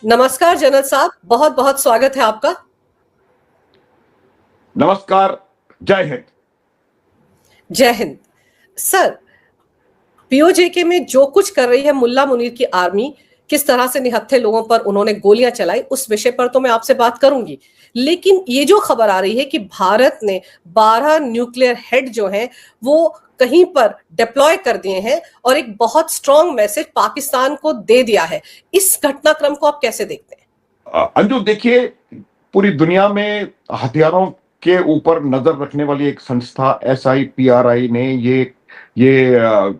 नमस्कार जनरल साहब, बहुत बहुत स्वागत है आपका। नमस्कार। जय हिंद। जय हिंद। सर, पीओजेके में जो कुछ कर रही है मुल्ला मुनीर की आर्मी, किस तरह से निहत्थे लोगों पर उन्होंने गोलियां चलाई, उस विषय पर तो मैं आपसे बात करूंगी। लेकिन ये जो खबर आ रही है कि भारत ने 12 न्यूक्लियर हेड जो हैं वो कहीं पर डिप्लॉय कर दिए हैं और एक बहुत स्ट्रांग मैसेज पाकिस्तान को दे दिया है, इस घटनाक्रम को आप कैसे देखते हैं? अंजू देखिए, पूरी दुनिया में हथियारों के ऊपर नजर रखने वाली एक संस्था SIPRI ने ये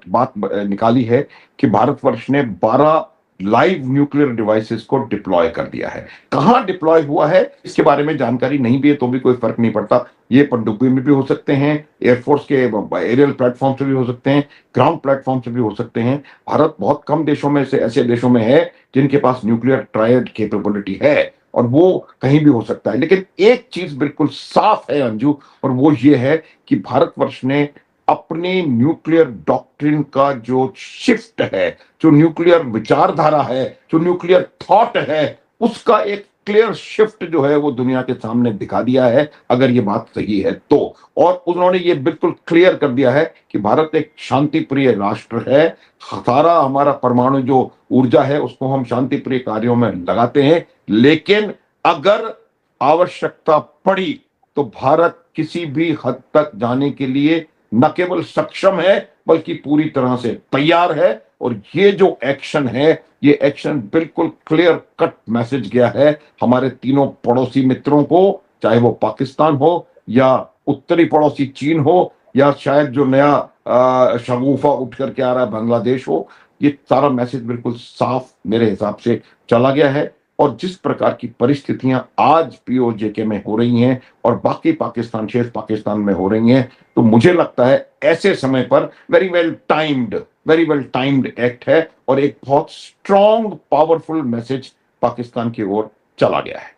बात निकाली है कि भारतवर्ष ने 12 लाइव न्यूक्लियर डिवाइसेस को डिप्लॉय कर दिया है। कहां डिप्लॉय हुआ है इसके बारे में जानकारी नहीं भी है तो भी कोई फर्क नहीं पड़ता। ये पनडुब्बी में भी हो सकते हैं, एयरफोर्स के एरियल प्लेटफॉर्म से भी हो सकते हैं, ग्राउंड प्लेटफॉर्म से भी हो सकते हैं। भारत बहुत कम देशों में से ऐसे देशों में है जिनके पास न्यूक्लियर ट्रायड कैपेबिलिटी है और वो कहीं भी हो सकता है। लेकिन एक चीज बिल्कुल साफ है अंजू, और वो ये है कि भारतवर्ष ने अपनी न्यूक्लियर डॉक्ट्रिन का जो शिफ्ट है, जो न्यूक्लियर विचारधारा है, जो न्यूक्लियर थॉट है, उसका एक क्लियर शिफ्ट जो है वो दुनिया के सामने दिखा दिया है, अगर ये बात सही है तो। और उन्होंने ये बिल्कुल क्लियर कर दिया है कि भारत एक शांति प्रिय राष्ट्र है। सारा हमारा परमाणु जो ऊर्जा है उसको हम शांति प्रिय कार्यों में लगाते हैं, लेकिन अगर आवश्यकता पड़ी तो भारत किसी भी हद तक जाने के लिए न केवल सक्षम है बल्कि पूरी तरह से तैयार है। और ये जो एक्शन है, ये एक्शन बिल्कुल क्लियर कट मैसेज गया है हमारे तीनों पड़ोसी मित्रों को, चाहे वो पाकिस्तान हो या उत्तरी पड़ोसी चीन हो या शायद जो नया शगुफा उठ करके आ रहा है बांग्लादेश हो। ये सारा मैसेज बिल्कुल साफ मेरे हिसाब से चला गया है। और जिस प्रकार की परिस्थितियां आज पीओजेके में हो रही हैं और बाकी पाकिस्तान, शेष पाकिस्तान में हो रही हैं, तो मुझे लगता है ऐसे समय पर वेरी वेल टाइम्ड एक्ट है और एक बहुत स्ट्रॉन्ग पावरफुल मैसेज पाकिस्तान की ओर चला गया है।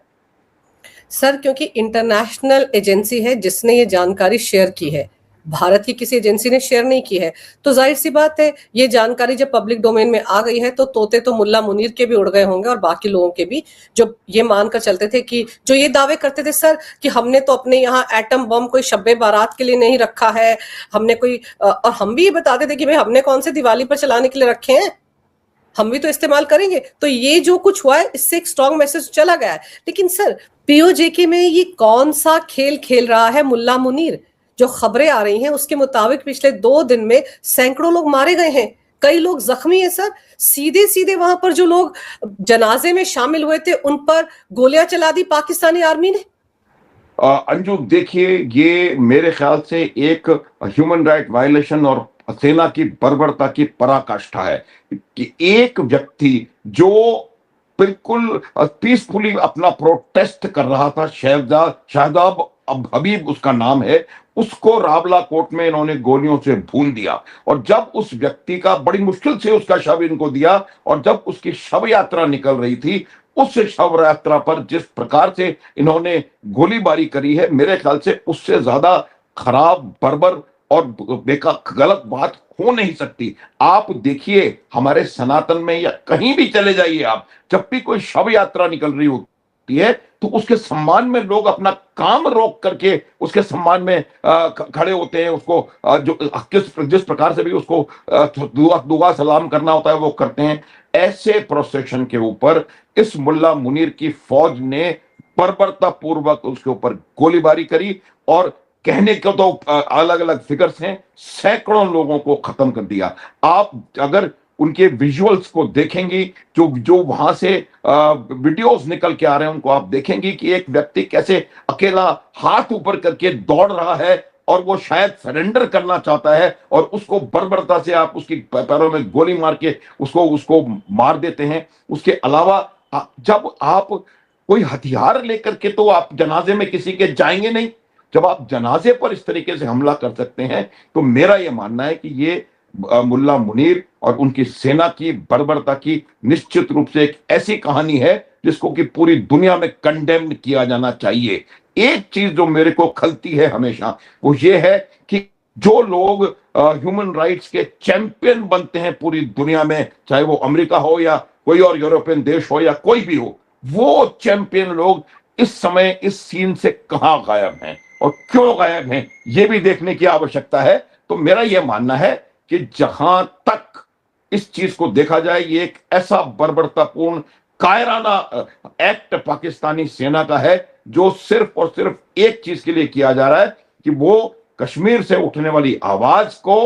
सर, क्योंकि इंटरनेशनल एजेंसी है जिसने ये जानकारी शेयर की है, भारत की किसी एजेंसी ने शेयर नहीं की है, तो जाहिर सी बात है ये जानकारी जब पब्लिक डोमेन में आ गई है तो तोते तो मुल्ला मुनीर के भी उड़ गए होंगे और बाकी लोगों के भी, जो ये मानकर चलते थे कि जो ये दावे करते थे सर कि हमने तो अपने यहाँ एटम बम कोई शब्बे बारात के लिए नहीं रखा है, हमने कोई और हम भी ये बताते थे कि भाई हमने कौन से दिवाली पर चलाने के लिए रखे हैं, हम भी तो इस्तेमाल करेंगे। तो ये जो कुछ हुआ है इससे एक स्ट्रॉन्ग मैसेज चला गया है। लेकिन सर, पीओजेके में ये कौन सा खेल खेल रहा है मुल्ला मुनीर? जो खबरें आ रही हैं उसके मुताबिक पिछले 2 दिन में सैकड़ों लोग मारे गए हैं, कई लोग जख्मी हैं सर। सीधे सीधे वहां पर जो लोग जनाजे में शामिल हुए थे उन पर गोलियां चला दी पाकिस्तानी आर्मी ने। अंजू देखिए, ये मेरे ख्याल से एक ह्यूमन राइट वायलेशन और सेना की बर्बरता की पराकाष्ठा है कि एक व्यक्ति जो बिल्कुल पीसफुली अपना प्रोटेस्ट कर रहा था, शाहजाब अब हबीब उसका नाम है, उसको रावला कोट में इन्होंने गोलियों से भून दिया। और जब उस व्यक्ति का बड़ी मुश्किल से उसका शव इनको दिया और जब उसकी शव यात्रा निकल रही थी, उस शव यात्रा पर जिस प्रकार से इन्होंने गोलीबारी करी है, मेरे ख्याल से उससे ज्यादा खराब, बर्बर और बेकार गलत बात हो नहीं सकती। आप देखिए, हमारे सनातन में या कहीं भी चले जाइए आप, जब भी कोई शव यात्रा निकल रही होती है तो उसके सम्मान में लोग अपना काम रोक करके उसके सम्मान में खड़े होते हैं। उसको जो जिस प्रकार से भी उसको दुआ सलाम करना होता है वो करते हैं। ऐसे प्रोसेशन के ऊपर इस मुल्ला मुनीर की फौज ने बर्बरता पूर्वक उसके ऊपर गोलीबारी करी और कहने को तो अलग अलग फिगर्स हैं, सैकड़ों लोगों को खत्म कर दिया। आप अगर उनके विजुअल्स को देखेंगी, जो जो वहां से वीडियोस निकल के आ रहे हैं, उनको आप देखेंगी कि एक व्यक्ति कैसे अकेला हाथ ऊपर करके दौड़ रहा है और वो शायद सरेंडर करना चाहता है और उसको बर्बरता से आप उसकी पैरों में गोली मार के उसको उसको मार देते हैं। उसके अलावा जब आप कोई हथियार लेकर के, तो आप जनाजे में किसी के जाएंगे नहीं। जब आप जनाजे पर इस तरीके से हमला कर सकते हैं तो मेरा यह मानना है कि ये मुल्ला मुनीर और उनकी सेना की बर्बरता की निश्चित रूप से एक ऐसी कहानी है जिसको कि पूरी दुनिया में कंडेम्ड किया जाना चाहिए। एक चीज जो मेरे को खलती है हमेशा, वो ये है कि जो लोग ह्यूमन राइट्स के चैंपियन बनते हैं पूरी दुनिया में, चाहे वो अमेरिका हो या कोई और यूरोपियन देश हो या कोई भी हो, वो चैंपियन लोग इस समय इस सीन से कहां गायब हैं और क्यों गायब हैं, ये भी देखने की आवश्यकता है। तो मेरा यह मानना है कि जहां तक इस चीज को देखा जाए, ये एक ऐसा बर्बरतापूर्ण कायराना एक्ट पाकिस्तानी सेना का है, जो सिर्फ और सिर्फ एक चीज के लिए किया जा रहा है कि वो कश्मीर से उठने वाली आवाज को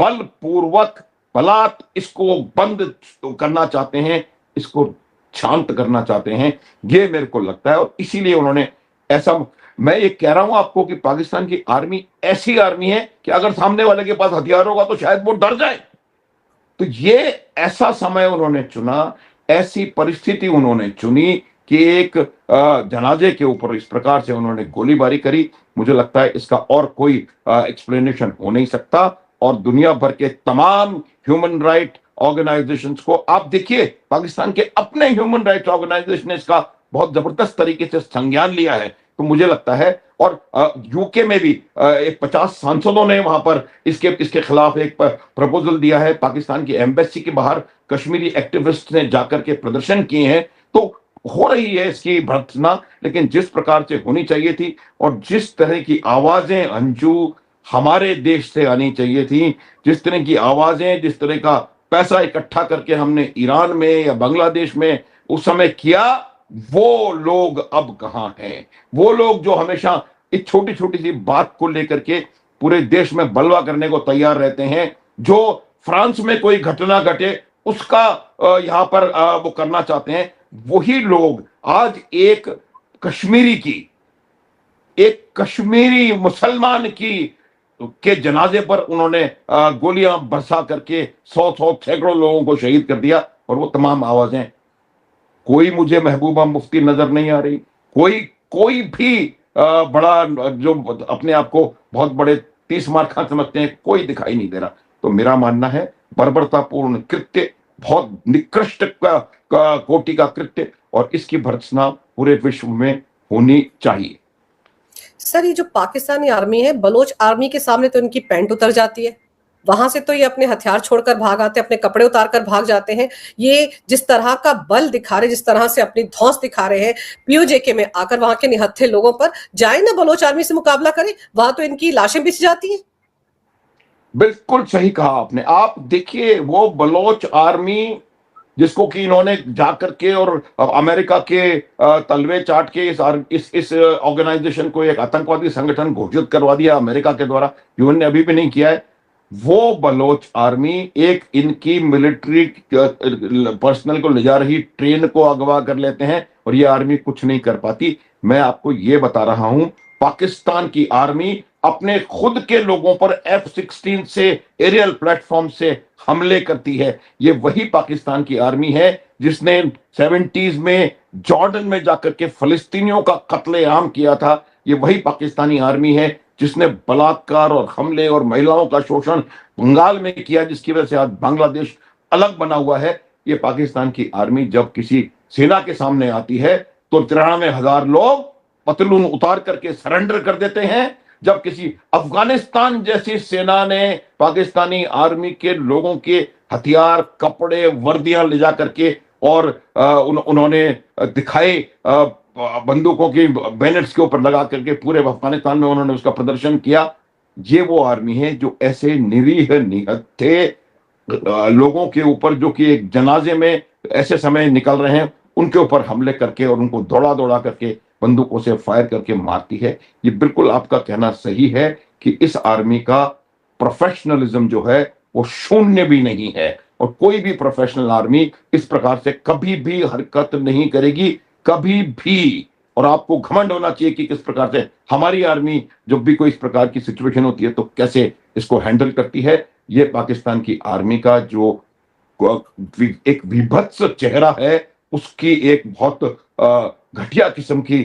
बलपूर्वक बलात् इसको बंद करना चाहते हैं, इसको शांत करना चाहते हैं। ये मेरे को लगता है, और इसीलिए उन्होंने ऐसा, मैं ये कह रहा हूं आपको कि पाकिस्तान की आर्मी ऐसी आर्मी है कि अगर सामने वाले के पास हथियार होगा तो शायद वो डर जाए। तो ये ऐसा समय उन्होंने चुना, ऐसी परिस्थिति उन्होंने चुनी कि एक जनाजे के ऊपर इस प्रकार से उन्होंने गोलीबारी करी। मुझे लगता है इसका और कोई एक्सप्लेनेशन हो नहीं सकता। और दुनिया भर के तमाम ह्यूमन राइट ऑर्गेनाइजेशंस को आप देखिए, पाकिस्तान के अपने ह्यूमन राइट्स ऑर्गेनाइजेशन ने इसका बहुत जबरदस्त तरीके से संज्ञान लिया है। तो मुझे लगता है, और यूके में भी एक 50 सांसदों ने वहां पर इसके खिलाफ एक प्रपोजल दिया है। पाकिस्तान की एम्बेसी के बाहर कश्मीरी एक्टिविस्ट ने जाकर के प्रदर्शन किए हैं। तो हो रही है इसकी भर्त्सना, लेकिन जिस प्रकार से होनी चाहिए थी और जिस तरह की आवाजें अंजू हमारे देश से आनी चाहिए थी, जिस तरह की आवाजें, जिस तरह का पैसा इकट्ठा करके हमने ईरान में या बांग्लादेश में उस समय किया, वो लोग अब कहां हैं? वो लोग जो हमेशा इस छोटी छोटी सी बात को लेकर के पूरे देश में बलवा करने को तैयार रहते हैं, जो फ्रांस में कोई घटना घटे उसका यहां पर वो करना चाहते हैं, वही लोग आज एक कश्मीरी मुसलमान की के जनाजे पर उन्होंने गोलियां बरसा करके 100 सैकड़ों लोगों को शहीद कर दिया। और वो तमाम आवाजें, कोई मुझे महबूबा मुफ्ती नजर नहीं आ रही, कोई कोई भी बड़ा जो अपने आप को बहुत बड़े 30 मार खां समझते हैं, कोई दिखाई नहीं दे रहा। तो मेरा मानना है बर्बरतापूर्ण कृत्य, बहुत निकृष्ट कोटि का कृत्य, और इसकी भर्त्सना पूरे विश्व में होनी चाहिए। सर, ये जो पाकिस्तानी आर्मी है, बलोच आर्मी के सामने तो इनकी पैंट उतर जाती है। वहां से तो ये अपने हथियार छोड़कर भाग आते हैं, अपने कपड़े उतार कर भाग जाते हैं। ये जिस तरह का बल दिखा रहे, जिस तरह से अपनी धौंस दिखा रहे हैं पीओजेके में आकर वहां के निहत्थे लोगों पर, जाए ना बलोच आर्मी से मुकाबला करें, वहां तो इनकी लाशें बिछ जाती हैं। बिल्कुल सही कहा आपने। आप देखिए, वो बलोच आर्मी जिसको कि इन्होंने जाकर के और अमेरिका के तलवे चाट के इस ऑर्गेनाइजेशन को एक आतंकवादी संगठन घोषित करवा दिया अमेरिका के द्वारा, यूएन ने अभी भी नहीं किया है। वो बलोच आर्मी एक इनकी मिलिट्री पर्सनल को ले जा रही ट्रेन को अगवा कर लेते हैं और ये आर्मी कुछ नहीं कर पाती। मैं आपको ये बता रहा हूं, पाकिस्तान की आर्मी अपने खुद के लोगों पर F-16 से, एरियल प्लेटफॉर्म से हमले करती है। ये वही पाकिस्तान की आर्मी है जिसने 70s में जॉर्डन में जाकर के फलस्तीनियों का कत्लेआम किया था। ये वही पाकिस्तानी आर्मी है जिसने बलात्कार और हमले और महिलाओं का शोषण बंगाल में किया, जिसकी वजह से आज बांग्लादेश अलग बना हुआ है। ये पाकिस्तान की आर्मी जब किसी सेना के सामने आती है तो 93,000 लोग पतलून उतार करके सरेंडर कर देते हैं। जब किसी अफगानिस्तान जैसी सेना ने पाकिस्तानी आर्मी के लोगों के हथियार, कपड़े, वर्दियां ले जा करके और उन्होंने दिखाए बंदूकों की बैनर्स के ऊपर लगा करके पूरे अफगानिस्तान में उन्होंने उसका प्रदर्शन किया, ये वो आर्मी है जो ऐसे निरीह निहत्थे लोगों के ऊपर, जो कि एक जनाजे में ऐसे समय निकल रहे हैं, उनके ऊपर हमले करके और उनको दौड़ा दौड़ा करके बंदूकों से फायर करके मारती है। ये बिल्कुल आपका कहना सही है कि इस आर्मी का प्रोफेशनलिज्म जो है वो शून्य भी नहीं है, और कोई भी प्रोफेशनल आर्मी इस प्रकार से कभी भी हरकत नहीं करेगी, कभी भी। और आपको घमंड होना चाहिए कि किस प्रकार से हमारी आर्मी जब भी कोई इस प्रकार की सिचुएशन होती है तो कैसे इसको हैंडल करती है। ये पाकिस्तान की आर्मी का जो एक विभत्स चेहरा है, उसकी एक बहुत घटिया किस्म की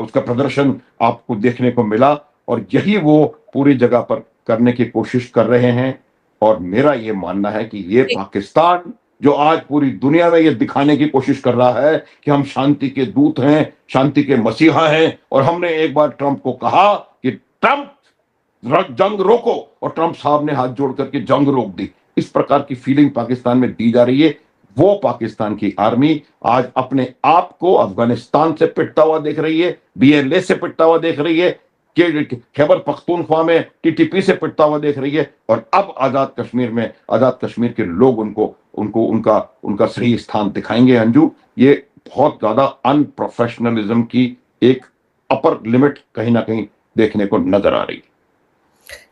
उसका प्रदर्शन आपको देखने को मिला, और यही वो पूरी जगह पर करने की कोशिश कर रहे हैं। और मेरा ये मानना है कि ये पाकिस्तान जो आज पूरी दुनिया में ये दिखाने की कोशिश कर रहा है कि हम शांति के दूत हैं, शांति के मसीहा हैं, और हमने एक बार ट्रंप को कहा कि ट्रंप, जंग रोको, और ट्रंप साहब ने हाथ जोड़ करके जंग रोक दी। इस प्रकार की फीलिंग पाकिस्तान में दी जा रही है। वो पाकिस्तान की आर्मी आज अपने आप को अफगानिस्तान से पिटता हुआ देख रही है, बीएलए से पिटता हुआ देख रही है, खैबर पख्तूनख्वा में टीटीपी से पिटता हुआ देख रही है, और अब आजाद कश्मीर के लोग उनको उनको उनका उनका सही स्थान दिखाएंगे। अंजू, ये बहुत ज्यादा अनप्रोफेशनलिज्म की एक अपर लिमिट कहीं ना कहीं देखने को नजर आ रही है।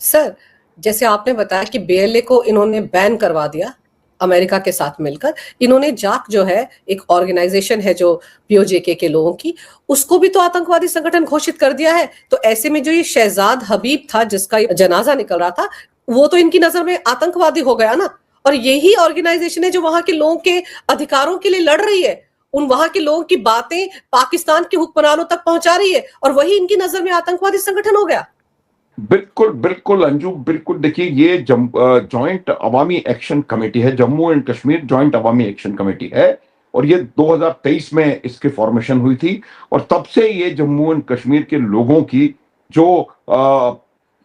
सर, जैसे आपने बताया कि बीएलए को इन्होंने बैन करवा दिया अमेरिका के साथ मिलकर, इन्होंने जाक जो है एक ऑर्गेनाइजेशन है जो पीओजेके के लोगों की, उसको भी तो आतंकवादी संगठन घोषित कर दिया है। तो ऐसे में जो ये शहजाद हबीब था जिसका जनाजा निकल रहा था, वो तो इनकी नजर में आतंकवादी हो गया ना। और यही ऑर्गेनाइजेशन है जो वहां के लोगों के अधिकारों के लिए लड़ रही है, उन वहां के लोगों की बातें पाकिस्तान के हुक्मरानों तक पहुंचा रही है, और वही इनकी नजर में आतंकवादी संगठन हो गया। बिल्कुल बिल्कुल अंजू, बिल्कुल। देखिए, ये जॉइंट अवामी एक्शन कमेटी है, Jammu and Kashmir joint Awami action committee है, और ये 2023 में इसकी फॉर्मेशन हुई थी। और तब से ये जम्मू एंड कश्मीर के लोगों की जो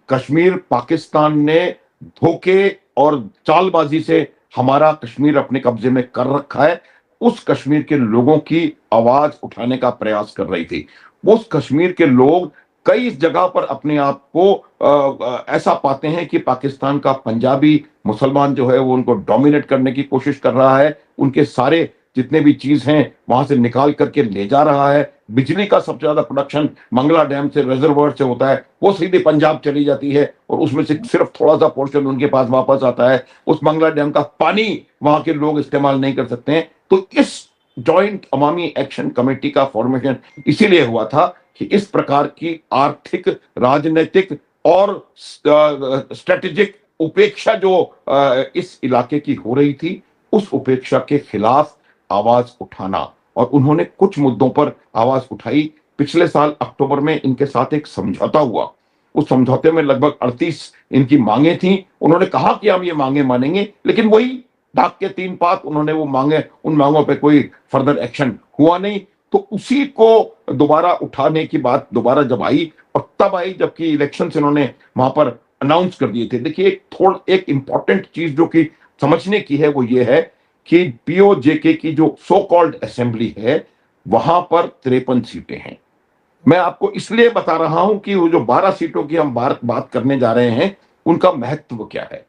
कश्मीर पाकिस्तान ने धोखे और चालबाजी से हमारा कश्मीर अपने कब्जे में कर रखा है, उस कश्मीर के लोगों की आवाज उठाने का प्रयास कर रही थी। उस कश्मीर के लोग कई जगह पर अपने आप को ऐसा पाते हैं कि पाकिस्तान का पंजाबी मुसलमान जो है वो उनको डोमिनेट करने की कोशिश कर रहा है, उनके सारे जितने भी चीज हैं वहां से निकाल करके ले जा रहा है। बिजली का सबसे ज्यादा प्रोडक्शन मंगला डैम से, रिजर्वर से होता है, वो सीधे पंजाब चली जाती है, और उसमें से सिर्फ थोड़ा सा पोर्शन उनके पास वापस आता है। उस मंगला डैम का पानी वहां के लोग इस्तेमाल नहीं कर सकते हैं। तो इस जॉइंट अवामी एक्शन कमेटी का फॉर्मेशन इसीलिए हुआ था कि इस प्रकार की आर्थिक, राजनीतिक और स्ट्रेटेजिक उपेक्षा जो इस इलाके की हो रही थी, उस उपेक्षा के खिलाफ आवाज उठाना। और उन्होंने कुछ मुद्दों पर आवाज उठाई। पिछले साल अक्टूबर में इनके साथ एक समझौता हुआ। उस समझौते में लगभग 38 इनकी मांगे थी। उन्होंने कहा कि हम ये मांगे मानेंगे, लेकिन वही ढाक के 3 पात उन्होंने वो मांगे, उन मांगों पे कोई फर्दर एक्शन हुआ नहीं। तो उसी को दोबारा उठाने की बात दोबारा जब आई, और तब आई जबकि इलेक्शन इन्होंने वहां पर अनाउंस कर दिए थे। देखिए, एक इंपॉर्टेंट चीज जो कि समझने की है वो ये है कि पीओजेके की जो सो कॉल्ड असेंबली है, वहां पर 53 सीटें हैं। मैं आपको इसलिए बता रहा हूं कि वो जो 12 सीटों की हम बात करने जा रहे हैं, उनका महत्व क्या है।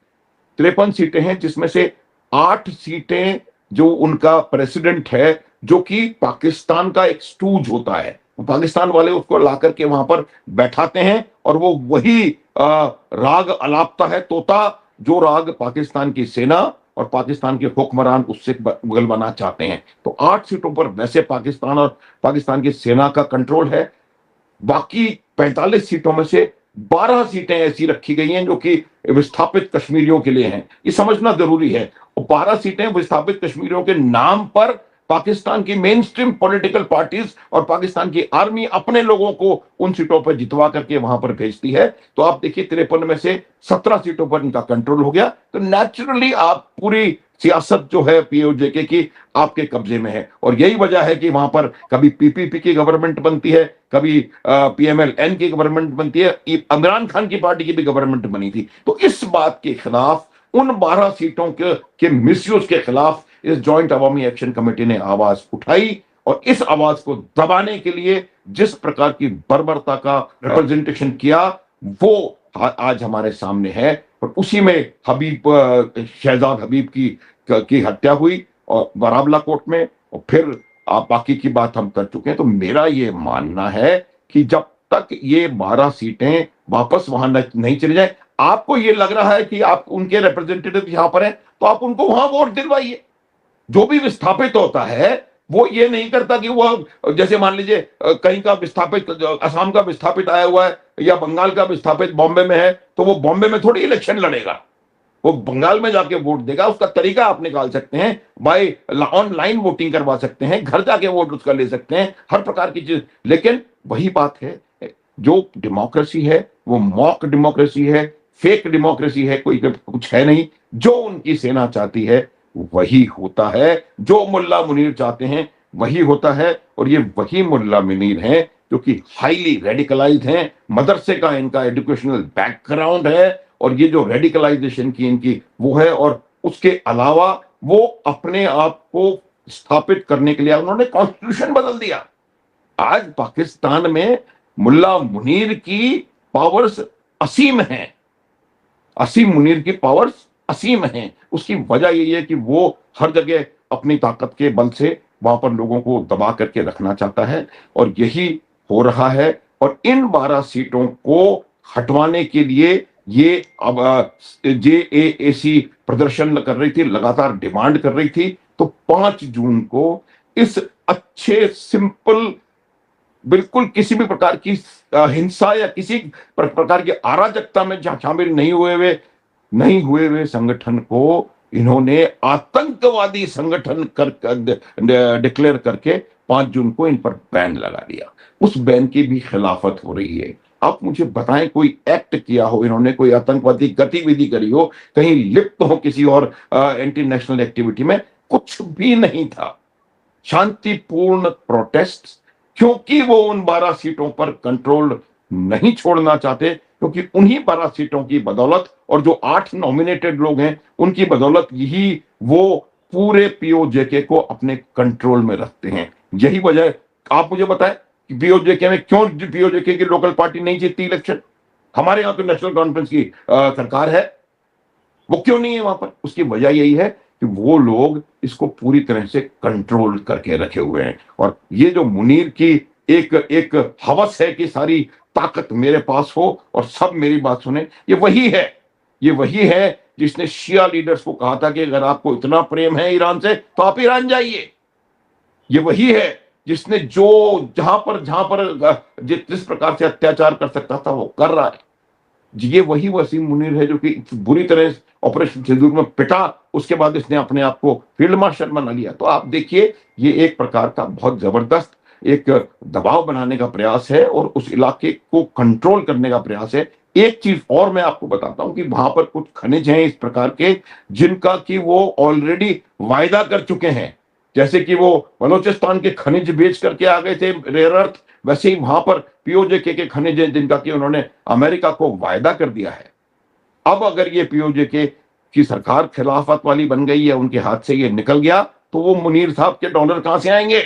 53 सीटें हैं, जिसमें से 8 सीटें जो उनका प्रेसिडेंट है, जो कि पाकिस्तान का एक स्टूज होता है, पाकिस्तान वाले उसको ला करके वहां पर बैठाते हैं, और वो वही राग अलापता है, तोता, जो राग पाकिस्तान की सेना और पाकिस्तान के हुक्मरान उससे उगलवाना चाहते हैं। तो 8 सीटों पर वैसे पाकिस्तान और पाकिस्तान की सेना का कंट्रोल है। बाकी 45 सीटों में से 12 सीटें ऐसी रखी गई हैं जो कि विस्थापित कश्मीरियों के लिए हैं। ये समझना जरूरी है। और 12 सीटें विस्थापित कश्मीरियों के नाम पर पाकिस्तान की मेन स्ट्रीम पॉलिटिकल पार्टीज और पाकिस्तान की आर्मी अपने लोगों को उन सीटों पर जितवा करके वहां पर भेजती है। तो आप देखिए, 53 में से 17 सीटों पर इनका कंट्रोल हो गया। तो नेचुरली आप पूरी सियासत जो है पीओजेके की आपके कब्जे में है। और यही वजह है कि वहां पर कभी पीपीपी की गवर्नमेंट बनती है, कभी पीएमएलएन की गवर्नमेंट बनती है, इमरान खान की पार्टी की भी गवर्नमेंट बनी थी। तो इस बात के खिलाफ, उन 12 सीटों के मिसयूज के खिलाफ इस जॉइंट अवामी एक्शन कमेटी ने आवाज उठाई। और इस आवाज को दबाने के लिए जिस प्रकार की बर्बरता का रिप्रेजेंटेशन किया, वो आज हमारे सामने है। और उसी में शहजाद हबीब की हत्या हुई और बारामूला कोर्ट में, और फिर आप बाकी की बात हम कर चुके हैं। तो मेरा ये मानना है कि जब तक ये 12 सीटें वापस वहां नहीं चली जाए, आपको ये लग रहा है कि आप उनके रिप्रेजेंटेटिव यहां पर हैं, तो आप उनको वहां वोट दिलवाइए। जो भी विस्थापित होता है वो ये नहीं करता कि वह, जैसे मान लीजिए कहीं का विस्थापित, असम का विस्थापित आया हुआ है या बंगाल का विस्थापित बॉम्बे में है, तो वो बॉम्बे में थोड़ी इलेक्शन लड़ेगा, वो बंगाल में जाके वोट देगा। उसका तरीका आप निकाल सकते हैं, बाय ऑनलाइन वोटिंग करवा सकते हैं, घर जाके वोट उसका ले सकते हैं, हर प्रकार की चीज। लेकिन वही बात है, जो डेमोक्रेसी है वो मॉक डेमोक्रेसी है, फेक डेमोक्रेसी है, कोई कुछ है नहीं। जो उनकी सेना चाहती है वही होता है, जो मुल्ला मुनीर चाहते हैं वही होता है। और ये वही मुल्ला मुनीर हैं जो कि हाईली रेडिकलाइज्ड हैं, मदरसे का इनका एजुकेशनल बैकग्राउंड है और ये जो रेडिकलाइजेशन की इनकी वो है, और उसके अलावा वो अपने आप को स्थापित करने के लिए उन्होंने कॉन्स्टिट्यूशन बदल दिया। आज पाकिस्तान में मुल्ला मुनीर की पावर्स असीम हैं, असीम मुनीर की पावर्स असीम हैं। उसकी वजह यही है कि वो हर जगह अपनी ताकत के बल से वहां पर लोगों को दबा करके रखना चाहता है और यही हो रहा है। और इन 12 सीटों को हटवाने के लिए ये अब JAAC प्रदर्शन कर रही थी, लगातार डिमांड कर रही थी। तो 5 जून को इस अच्छे सिंपल, बिल्कुल किसी भी प्रकार की हिंसा या किसी प्रकार की अराजकता में शामिल नहीं हुए हुए संगठन को इन्होंने आतंकवादी संगठन डिक्लेयर करके 5 जून को इन पर बैन लगा दिया। उस बैन की भी खिलाफत हो रही है। आप मुझे बताएं, कोई एक्ट किया हो इन्होंने, कोई आतंकवादी गतिविधि करी हो, कहीं लिप्त हो किसी और एंटी नेशनल एक्टिविटी में? कुछ भी नहीं था। शांतिपूर्ण प्रोटेस्ट, क्योंकि वो उन 12 सीटों पर कंट्रोल नहीं छोड़ना चाहते, क्योंकि उन्हीं 12 सीटों की बदौलत और जो 8 नॉमिनेटेड लोग हैं उनकी बदौलत यही वो पूरे POJK को अपने कंट्रोल में रखते हैं। यही वजह, आप मुझे बताएं कि POJK में क्यों POJK की लोकल पार्टी नहीं जीतती इलेक्शन? हमारे यहां तो नेशनल कॉन्फ्रेंस की सरकार है, वो क्यों नहीं है वहां पर? उसकी वजह यही है कि वो लोग इसको पूरी तरह से कंट्रोल करके रखे हुए हैं। और ये जो मुनीर की एक हवस है कि सारी ताकत मेरे पास हो और सब मेरी बात सुने, ये वही है जिसने शिया लीडर्स को कहा था कि अगर आपको इतना प्रेम है ईरान से तो आप ईरान जाइए। ये वही है जिसने जहां पर जिस प्रकार से अत्याचार कर सकता था वो कर रहा है। ये वही वसीम मुनीर है जो कि बुरी तरह ऑपरेशन सिंदूर में पिटा, उसके बाद इसने अपने आप को फील्ड मार्शल बना लिया। तो आप देखिए, ये एक प्रकार का बहुत जबरदस्त एक दबाव बनाने का प्रयास है और उस इलाके को कंट्रोल करने का प्रयास है। एक चीज और मैं आपको बताता हूं कि वहां पर कुछ खनिज हैं इस प्रकार के जिनका कि वो ऑलरेडी वायदा कर चुके हैं। जैसे कि वो बलोचिस्तान के खनिज बेच करके आ गए थे, रेयर अर्थ, वैसे ही वहां पर POJK के खनिज हैं जिनका कि उन्होंने अमेरिका को वायदा कर दिया है। अब अगर ये POJK की सरकार खिलाफत वाली बन गई है, उनके हाथ से ये निकल गया, तो वो मुनीर साहब के डॉलर कहां से आएंगे?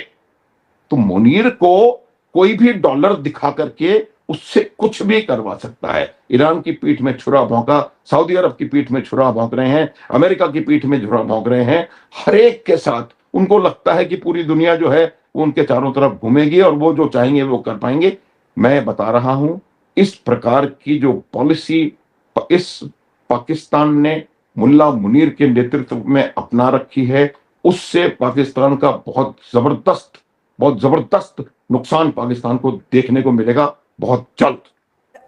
तो मुनीर को कोई भी डॉलर दिखा करके उससे कुछ भी करवा सकता है। ईरान की पीठ में छुरा भौंका, सऊदी अरब की पीठ में छुरा भौंक रहे हैं, अमेरिका की पीठ में छुरा भौंक रहे हैं। हर एक के साथ उनको लगता है कि पूरी दुनिया जो है वो उनके चारों तरफ घूमेगी और वो जो चाहेंगे वो कर पाएंगे। मैं बता रहा हूं, इस प्रकार की जो पॉलिसी इस पाकिस्तान ने मुल्ला मुनीर के नेतृत्व में अपना रखी है, उससे पाकिस्तान का बहुत जबरदस्त नुकसान पाकिस्तान को देखने को मिलेगा बहुत जल्द।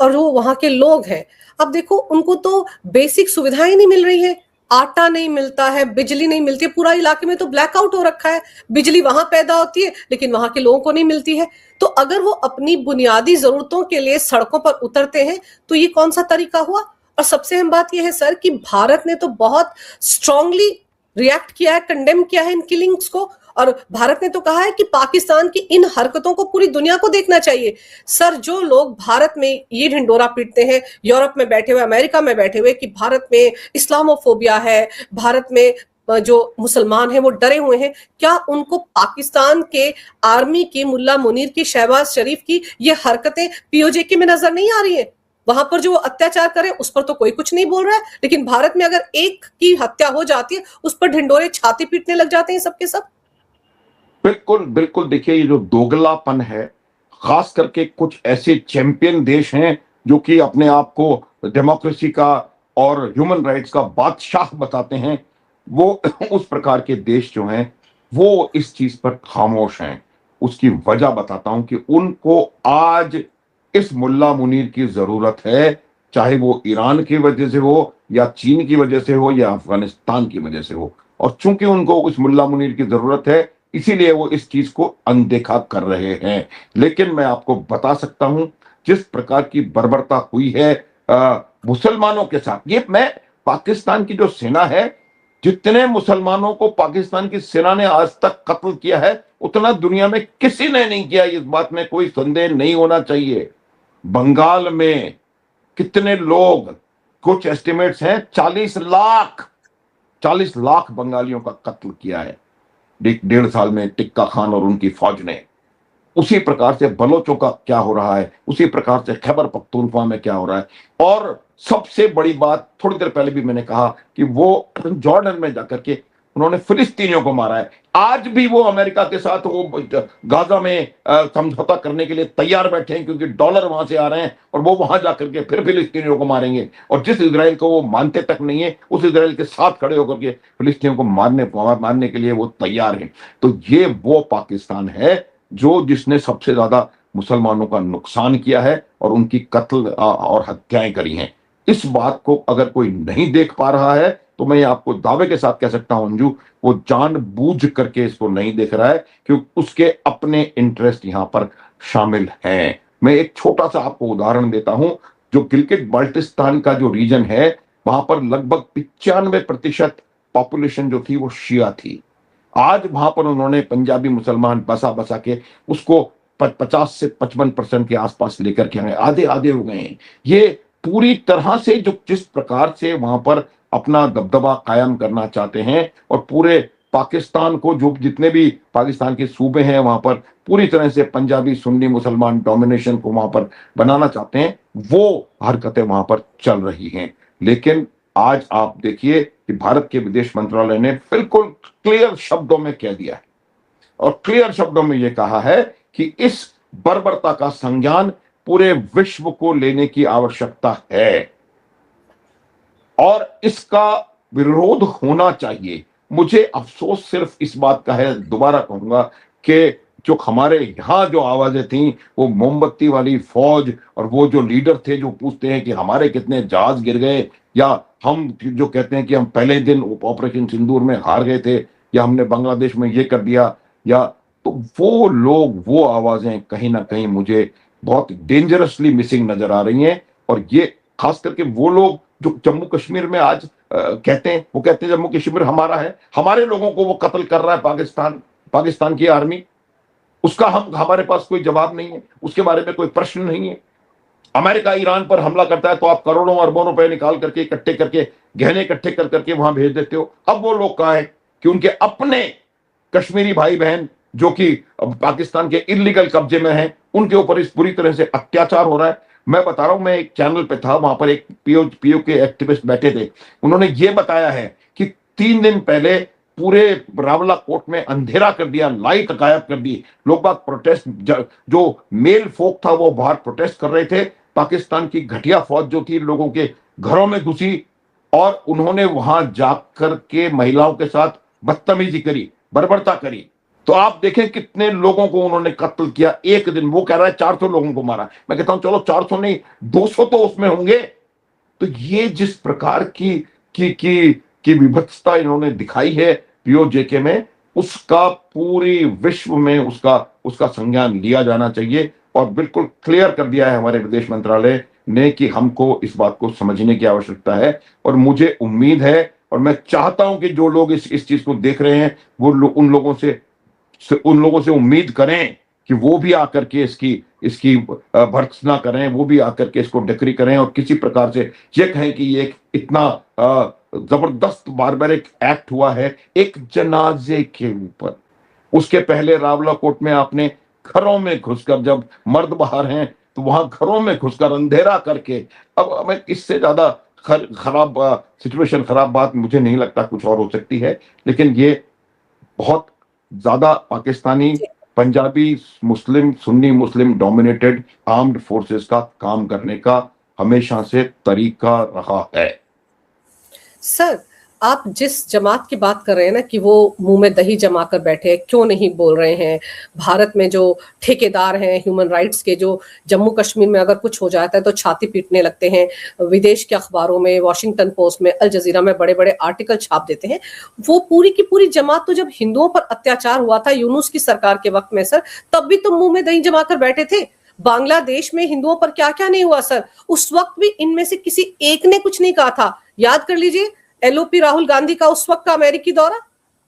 और वो वहां के लोग हैं, अब देखो उनको तो बेसिक सुविधाएं नहीं मिल रही है, आटा नहीं मिलता है, बिजली नहीं मिलती है, पूरा इलाके में तो ब्लैकआउट हो रखा है। बिजली वहां पैदा होती है लेकिन वहां के लोगों को नहीं मिलती है। तो अगर वो अपनी बुनियादी जरूरतों के लिए सड़कों पर उतरते हैं तो ये कौन सा तरीका हुआ? और सबसे अहम बात यह है सर कि भारत ने तो बहुत स्ट्रांगली रिएक्ट किया है, कंडेम किया है इन किलिंग्स को, और भारत ने तो कहा है कि पाकिस्तान की इन हरकतों को पूरी दुनिया को देखना चाहिए। सर, जो लोग भारत में ये ढिंडोरा पीटते हैं, यूरोप में बैठे हुए, अमेरिका में बैठे हुए, कि भारत में इस्लामोफोबिया है, भारत में जो मुसलमान हैं वो डरे हुए हैं, क्या उनको पाकिस्तान के आर्मी की, मुल्ला मुनीर की, शहबाज शरीफ की ये हरकतें POJK में नजर नहीं आ रही है? वहां पर जो अत्याचार करे उस पर तो कोई कुछ नहीं बोल रहा है, लेकिन भारत में अगर एक की हत्या हो जाती है उस पर ढिंडोरे छाती पीटने लग जाते हैं सबके सब। बिल्कुल बिल्कुल, देखिए ये जो दोगलापन है, खास करके कुछ ऐसे चैंपियन देश हैं जो कि अपने आप को डेमोक्रेसी का और ह्यूमन राइट्स का बादशाह बताते हैं, वो उस प्रकार के देश जो हैं वो इस चीज पर खामोश हैं। उसकी वजह बताता हूं कि उनको आज इस मुल्ला मुनीर की जरूरत है, चाहे वो ईरान की वजह से हो या चीन की वजह से हो या अफगानिस्तान की वजह से हो। और चूंकि उनको उस मुल्ला मुनीर की जरूरत है, इसीलिए वो इस चीज को अनदेखा कर रहे हैं। लेकिन मैं आपको बता सकता हूं, जिस प्रकार की बर्बरता हुई है मुसलमानों के साथ, ये मैं पाकिस्तान की जो सेना है जितने मुसलमानों को पाकिस्तान की सेना ने आज तक कत्ल किया है उतना दुनिया में किसी ने नहीं किया, इस बात में कोई संदेह नहीं होना चाहिए। बंगाल में कितने लोग, कुछ एस्टिमेट्स हैं 40 लाख बंगालियों का कत्ल किया है 1.5 साल में टिक्का खान और उनकी फौज ने। उसी प्रकार से बलोचों का क्या हो रहा है, उसी प्रकार से खैबर पख्तूनख्वा में क्या हो रहा है। और सबसे बड़ी बात, थोड़ी देर पहले भी मैंने कहा कि वो जॉर्डन में जाकर के उन्होंने फिलिस्तीनियों को मारा है। आज भी वो अमेरिका के साथ वो गाजा में समझौता करने के लिए तैयार बैठे हैं, क्योंकि डॉलर वहां से आ रहे हैं और वो वहां जाकर के फिर फिलिस्तीनियों को मारेंगे। और जिस इजराइल को वो मानते तक नहीं है, उस इजराइल के साथ खड़े होकर के फिलिस्तीनियों को मारने के लिए वो तैयार हैं। तो ये वो पाकिस्तान है जिसने सबसे ज्यादा मुसलमानों का नुकसान किया है और उनकी कत्ल और हत्याएं करी हैं। इस बात को अगर कोई नहीं देख पा रहा है तो मैं आपको दावे के साथ कह सकता हूं अंजू, वो जानबूझ करके इसको नहीं देख रहा है, क्योंकि उसके अपने इंटरेस्ट यहां पर शामिल हैं। मैं एक छोटा सा आपको उदाहरण देता हूं। जो गिलगित बाल्टिस्तान का जो रीजन है, वहां पर लगभग 95% पॉपुलेशन जो थी वो शिया थी। आज वहां पर उन्होंने पंजाबी मुसलमान बसा बसा के उसको 50 से 55% के आसपास लेकर के आए, आधे आधे हो गए हैं। ये पूरी तरह से जो जिस प्रकार से वहां पर अपना दबदबा कायम करना चाहते हैं और पूरे पाकिस्तान को, जो जितने भी पाकिस्तान के सूबे हैं वहां पर पूरी तरह से पंजाबी सुन्नी मुसलमान डोमिनेशन को वहां पर बनाना चाहते हैं, वो हरकतें वहां पर चल रही हैं। लेकिन आज आप देखिए कि भारत के विदेश मंत्रालय ने बिल्कुल क्लियर शब्दों में कह दिया है और क्लियर शब्दों में यह कहा है कि इस बर्बरता का संज्ञान पूरे विश्व को लेने की आवश्यकता है और इसका विरोध होना चाहिए। मुझे अफसोस सिर्फ इस बात का है, दोबारा कहूंगा, कि जो हमारे यहां जो आवाजें थी वो मोमबत्ती वाली फौज और वो जो लीडर थे जो पूछते हैं कि हमारे कितने जहाज गिर गए, या हम जो कहते हैं कि हम पहले दिन ऑपरेशन सिंदूर में हार गए थे, या हमने बांग्लादेश में ये कर दिया, या तो वो लोग, वो आवाजें कहीं ना कहीं मुझे बहुत डेंजरसली मिसिंग नजर आ रही हैं। और ये खास करके वो लोग जो जम्मू कश्मीर में आज कहते हैं, वो कहते हैं जम्मू कश्मीर हमारा है, हमारे लोगों को वो कत्ल कर रहा है पाकिस्तान की आर्मी, उसका हमारे पास कोई जवाब नहीं है, उसके बारे में कोई प्रश्न नहीं है। अमेरिका ईरान पर हमला करता है तो आप करोड़ों अरबों रुपए निकाल करके इकट्ठे करके, गहने इकट्ठे कर करके वहां भेज देते हो। अब वो लोग कहां है कि उनके अपने कश्मीरी भाई बहन जो कि पाकिस्तान के इलीगल कब्जे में हैं, उनके ऊपर इस पूरी तरह से अत्याचार हो रहा है। मैं बता रहा हूं, मैं एक चैनल पे था, वहां पर एक पीओ के एक्टिविस्ट बैठे थे, उन्होंने ये बताया है कि 3 दिन पहले पूरे रावला कोट में अंधेरा कर दिया, लाइट गायब कर दी। लोग बाग प्रोटेस्ट, जो मेल फोक था वो बाहर प्रोटेस्ट कर रहे थे। पाकिस्तान की घटिया फौज जो थी लोगों के घरों में घुसी और उन्होंने वहां जाकर के महिलाओं के साथ बदतमीजी करी, बर्बरता करी। तो आप देखें कितने लोगों को उन्होंने कत्ल किया एक दिन। वो कह रहा है 400 लोगों को मारा। मैं कहता हूं चलो 400 नहीं, 200 तो उसमें होंगे। तो ये जिस प्रकार की विभत्सता इन्होंने दिखाई है पीओजेके में, उसका पूरी विश्व में उसका संज्ञान लिया जाना चाहिए। और बिल्कुल क्लियर कर दिया है हमारे विदेश मंत्रालय ने कि हमको इस बात को समझने की आवश्यकता है। और मुझे उम्मीद है और मैं चाहता हूं कि जो लोग इस चीज को देख रहे हैं वो उन लोगों से उम्मीद करें कि वो भी आकर के इसकी भर्त्सना करें, वो भी आकर के इसको डिक्री करें और किसी प्रकार से ये कहें कि ये इतना जबरदस्त बारबैरिक एक्ट हुआ है एक जनाजे के ऊपर। उसके पहले रावला कोट में आपने घरों में घुसकर, जब मर्द बाहर हैं तो वहां घरों में घुसकर अंधेरा करके, अब हमें इससे ज्यादा खराब सिचुएशन, खराब बात मुझे नहीं लगता कुछ और हो सकती है। लेकिन ये बहुत ज्यादा Pakistani, Punjabi, Muslim, Sunni Muslim dominated armed forces का काम करने का हमेशा से तरीका रहा है। सर, आप जिस जमात की बात कर रहे हैं ना कि वो मुंह में दही जमा कर बैठे हैं, क्यों नहीं बोल रहे हैं। भारत में जो ठेकेदार हैं ह्यूमन राइट्स के, जो जम्मू कश्मीर में अगर कुछ हो जाता है तो छाती पीटने लगते हैं, विदेश के अखबारों में, वॉशिंगटन पोस्ट में, अल जजीरा में बड़े बड़े आर्टिकल छाप देते हैं। वो पूरी की पूरी जमात तो जब हिंदुओं पर अत्याचार हुआ था यूनुस की सरकार के वक्त में सर, तब भी तो मुंह में दही जमा कर बैठे थे। बांग्लादेश में हिंदुओं पर क्या क्या नहीं हुआ सर, उस वक्त भी इनमें से किसी एक ने कुछ नहीं कहा था। याद कर लीजिए, एलओपी राहुल गांधी का उस वक्त का अमेरिकी दौरा,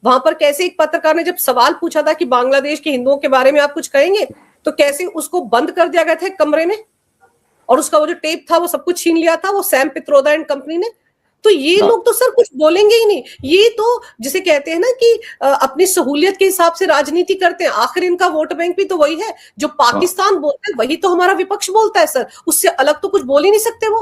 वहां पर कैसे एक पत्रकार ने जब सवाल पूछा था कि बांग्लादेश के हिंदुओं के बारे में आप कुछ कहेंगे, तो कैसे उसको बंद कर दिया गया था कमरे में, और उसका वो जो टेप था वो सब कुछ छीन लिया था वो सैम पित्रोदा एंड कंपनी ने। तो ये लोग तो सर कुछ बोलेंगे ही नहीं, ये तो जिसे कहते हैं ना कि अपनी सहूलियत के हिसाब से राजनीति करते हैं। आखिर इनका वोट बैंक भी तो वही है, जो पाकिस्तान बोलते हैं वही तो हमारा विपक्ष बोलता है सर, उससे अलग तो कुछ बोल ही नहीं सकते वो।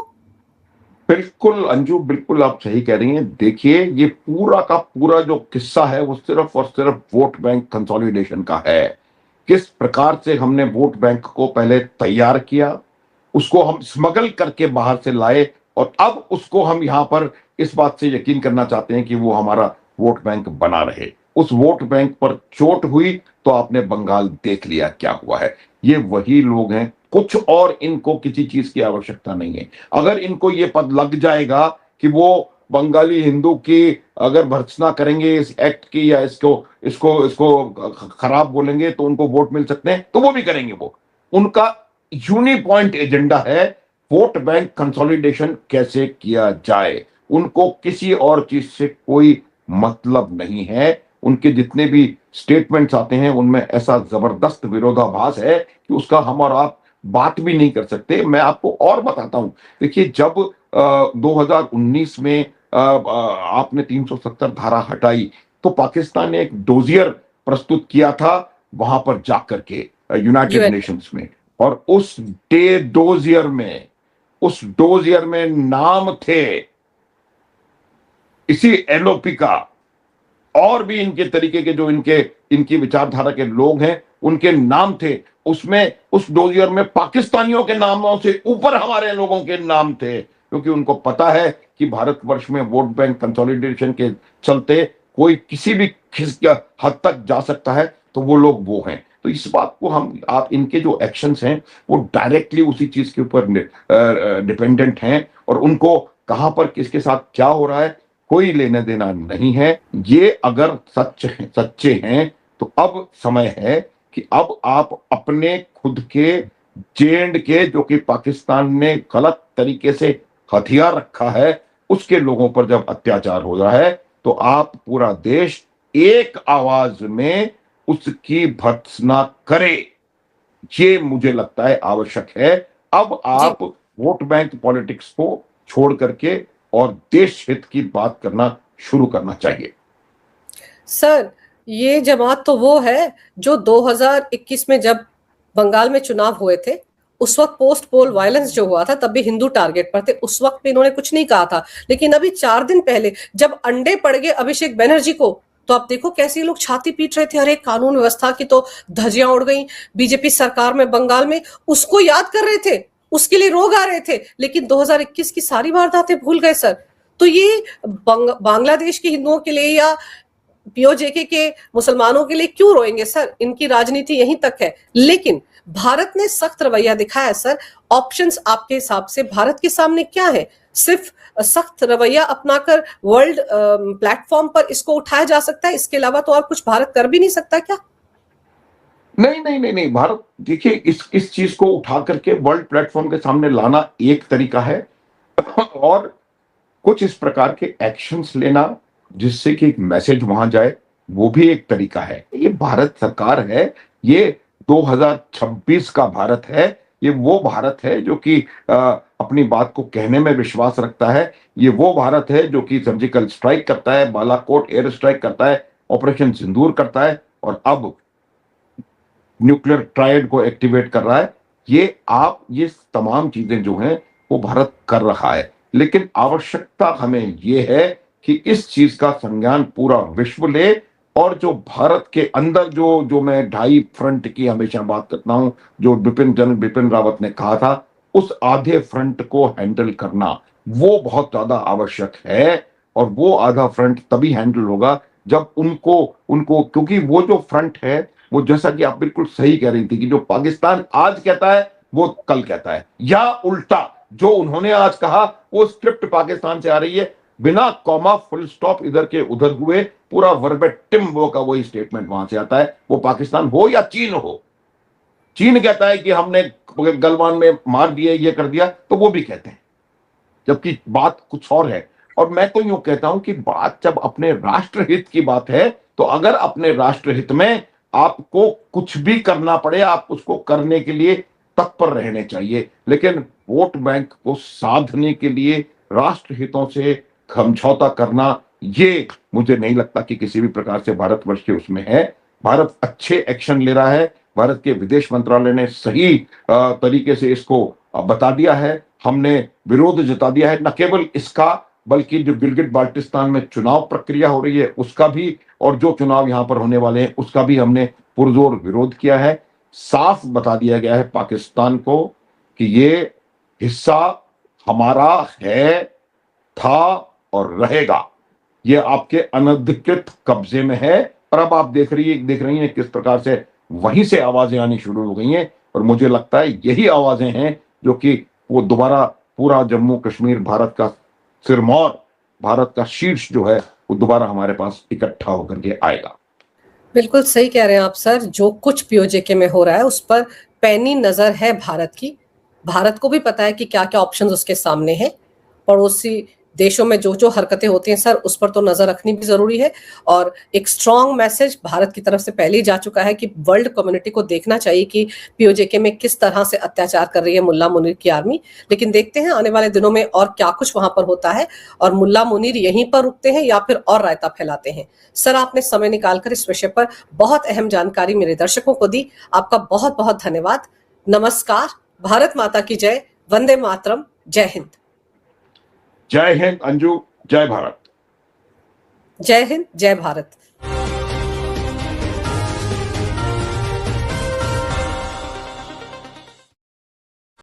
बिल्कुल अंजू, बिल्कुल आप सही कह रही हैं। देखिए, ये पूरा का पूरा जो किस्सा है वो सिर्फ और सिर्फ वोट बैंक कंसोलिडेशन का है। किस प्रकार से हमने वोट बैंक को पहले तैयार किया, उसको हम स्मगल करके बाहर से लाए, और अब उसको हम यहां पर इस बात से यकीन करना चाहते हैं कि वो हमारा वोट बैंक बना रहे। उस वोट बैंक पर चोट हुई तो आपने बंगाल देख लिया क्या हुआ है। ये वही लोग हैं, कुछ और इनको किसी चीज की आवश्यकता नहीं है। अगर इनको ये पद लग जाएगा कि वो बंगाली हिंदू की अगर भर्त्सना करेंगे इस एक्ट की, या इसको इसको इसको खराब बोलेंगे तो उनको वोट मिल सकते हैं, तो वो भी करेंगे। वो उनका यूनिपॉइंट एजेंडा है वोट बैंक कंसोलिडेशन कैसे किया जाए। उनको किसी और चीज से कोई मतलब नहीं है। उनके जितने भी स्टेटमेंट्स आते हैं उनमें ऐसा जबरदस्त विरोधाभास है कि उसका हम और आप बात भी नहीं कर सकते। मैं आपको और बताता हूं, देखिए, जब 2019 में आपने 370 धारा हटाई तो पाकिस्तान ने एक डोजियर प्रस्तुत किया था वहां पर जाकर के यूनाइटेड नेशंस में, और उस डोजियर में नाम थे इसी एलओपी का, और भी इनके तरीके के जो इनकी विचारधारा के लोग हैं उनके नाम थे उसमें। उस डोजियर में पाकिस्तानियों के नामों से ऊपर हमारे लोगों के नाम थे, क्योंकि उनको पता है कि भारतवर्ष में वोट बैंक कंसोलिडेशन के चलते कोई किसी भी हद तक जा सकता है, तो वो लोग वो हैं। तो इस बात को आप इनके जो एक्शंस हैं वो डायरेक्टली उसी चीज के ऊपर डिपेंडेंट हैं, और उनको कहां पर किसके साथ क्या हो रहा है कोई लेना देना नहीं है। ये अगर सच्चे हैं तो अब समय है कि अब आप अपने खुद के जेएंड के, जो कि पाकिस्तान ने गलत तरीके से हथियार रखा है, उसके लोगों पर जब अत्याचार हो रहा है तो आप पूरा देश एक आवाज में उसकी भर्त्सना करे। ये मुझे लगता है आवश्यक है। अब आप वोट बैंक पॉलिटिक्स को छोड़ करके और देश हित की बात करना शुरू करना चाहिए। सर, ये जमात तो वो है जो 2021 में जब बंगाल में चुनाव हुए थे, उस वक्त पोस्ट पोल वायलेंस जो हुआ था तब भी हिंदू टारगेट पर थे, उस वक्त भी इन्होंने कुछ नहीं कहा था। लेकिन अभी 4 दिन पहले जब अंडे पड़ गए अभिषेक बनर्जी को, तो आप देखो कैसे लोग छाती पीट रहे थे, अरे कानून व्यवस्था की तो धज्जियां उड़ गई बीजेपी सरकार में बंगाल में, उसको याद कर रहे थे, उसके लिए रोग आ रहे थे, लेकिन 2021 की सारी वारदातें भूल गए सर। तो ये बांग्लादेश के हिंदुओं के लिए या पीओजेके के मुसलमानों के लिए क्यों रोएंगे सर, इनकी राजनीति यहीं तक है। लेकिन भारत ने सख्त रवैया दिखाया सर। ऑप्शंस आपके हिसाब से भारत के सामने क्या है? सिर्फ सख्त रवैया अपनाकर वर्ल्ड प्लेटफॉर्म पर इसको उठाया जा सकता है, इसके अलावा तो और कुछ भारत कर भी नहीं सकता क्या? नहीं नहीं नहीं नहीं, भारत देखिए इस चीज को उठा करके वर्ल्ड प्लेटफॉर्म के सामने लाना एक तरीका है, और कुछ इस प्रकार के एक्शंस लेना जिससे कि एक मैसेज वहां जाए, वो भी एक तरीका है। ये भारत सरकार है, ये 2026 का भारत है, ये वो भारत है जो कि अपनी बात को कहने में विश्वास रखता है। ये वो भारत है जो कि सर्जिकल स्ट्राइक करता है, बालाकोट एयर स्ट्राइक करता है, ऑपरेशन सिंदूर करता है, और अब न्यूक्लियर ट्रायड को एक्टिवेट कर रहा है। ये तमाम चीजें जो हैं वो भारत कर रहा है, लेकिन आवश्यकता हमें ये है कि इस चीज का संज्ञान पूरा विश्व ले, और जो भारत के अंदर जो मैं 2.5 फ्रंट की हमेशा बात करता हूं, जो जनरल बिपिन रावत ने कहा था, उस आधे फ्रंट को हैंडल करना वो बहुत ज्यादा आवश्यक है। और वो आधा फ्रंट तभी हैंडल होगा जब उनको क्योंकि वो जो फ्रंट है वो, जैसा कि आप बिल्कुल सही कह रही थी, कि जो पाकिस्तान आज कहता है वो कल कहता है, या उल्टा जो उन्होंने आज कहा वो स्क्रिप्ट पाकिस्तान से आ रही है, बिना कॉमा फुल स्टॉप इधर के उधर हुए, पूरा वर्बेटिम वो का वही स्टेटमेंट वहां से आता है। वो पाकिस्तान हो या चीन हो, चीन कहता है कि हमने गलवान में मार दिए, ये कर दिया, तो वो भी कहते हैं, जबकि बात कुछ और है। और मैं तो यूं कहता हूं कि बात जब अपने राष्ट्रहित की बात है, तो अगर अपने राष्ट्रहित में आपको कुछ भी करना पड़े, आप उसको करने के लिए तत्पर रहने चाहिए। लेकिन वोट बैंक को साधने के लिए राष्ट्रहितों से समझौता करना, ये मुझे नहीं लगता कि किसी भी प्रकार से भारतवर्ष के उसमें है। भारत अच्छे एक्शन ले रहा है। भारत के विदेश मंत्रालय ने सही तरीके से इसको बता दिया है। हमने विरोध जता दिया है, न केवल इसका बल्कि जो गिलगिट बाल्टिस्तान में चुनाव प्रक्रिया हो रही है उसका भी, और जो चुनाव यहां पर होने वाले हैं उसका भी हमने पुरजोर विरोध किया है। साफ बता दिया गया है पाकिस्तान को कि ये हिस्सा हमारा है, था और रहेगा। ये आपके अनधिकृत कब्जे में है। और अब आप देख रही हैं किस प्रकार से वहीं से आवाजें आनी शुरू हो गई हैं। और मुझे लगता है यही आवाजें हैं जो कि वो दोबारा पूरा जम्मू कश्मीर, भारत का सिरमौर, भारत का शीर्ष जो है, वो दोबारा हमारे पास इकट्ठा होकर के आएगा। बिल्कुल सही कह रहे हैं आप सर। जो कुछ पीओजेके में हो रहा है उस पर पैनी नजर है भारत की। भारत को भी पता है कि क्या क्या ऑप्शंस उसके सामने हैं। पड़ोसी देशों में जो जो हरकतें होती हैं सर, उस पर तो नजर रखनी भी जरूरी है। और एक स्ट्रांग मैसेज भारत की तरफ से पहले ही जा चुका है कि वर्ल्ड कम्युनिटी को देखना चाहिए कि पीओजेके में किस तरह से अत्याचार कर रही है मुल्ला मुनीर की आर्मी। लेकिन देखते हैं आने वाले दिनों में और क्या कुछ वहां पर होता है, और मुल्ला मुनीर यहीं पर रुकते हैं या फिर और रायता फैलाते हैं। सर, आपने समय निकालकर इस विषय पर बहुत अहम जानकारी मेरे दर्शकों को दी। आपका बहुत बहुत धन्यवाद। नमस्कार। भारत माता की जय। वंदे मातरम। जय हिंद। जय हिंद अंजू, जय भारत। जय हिंद, जय भारत।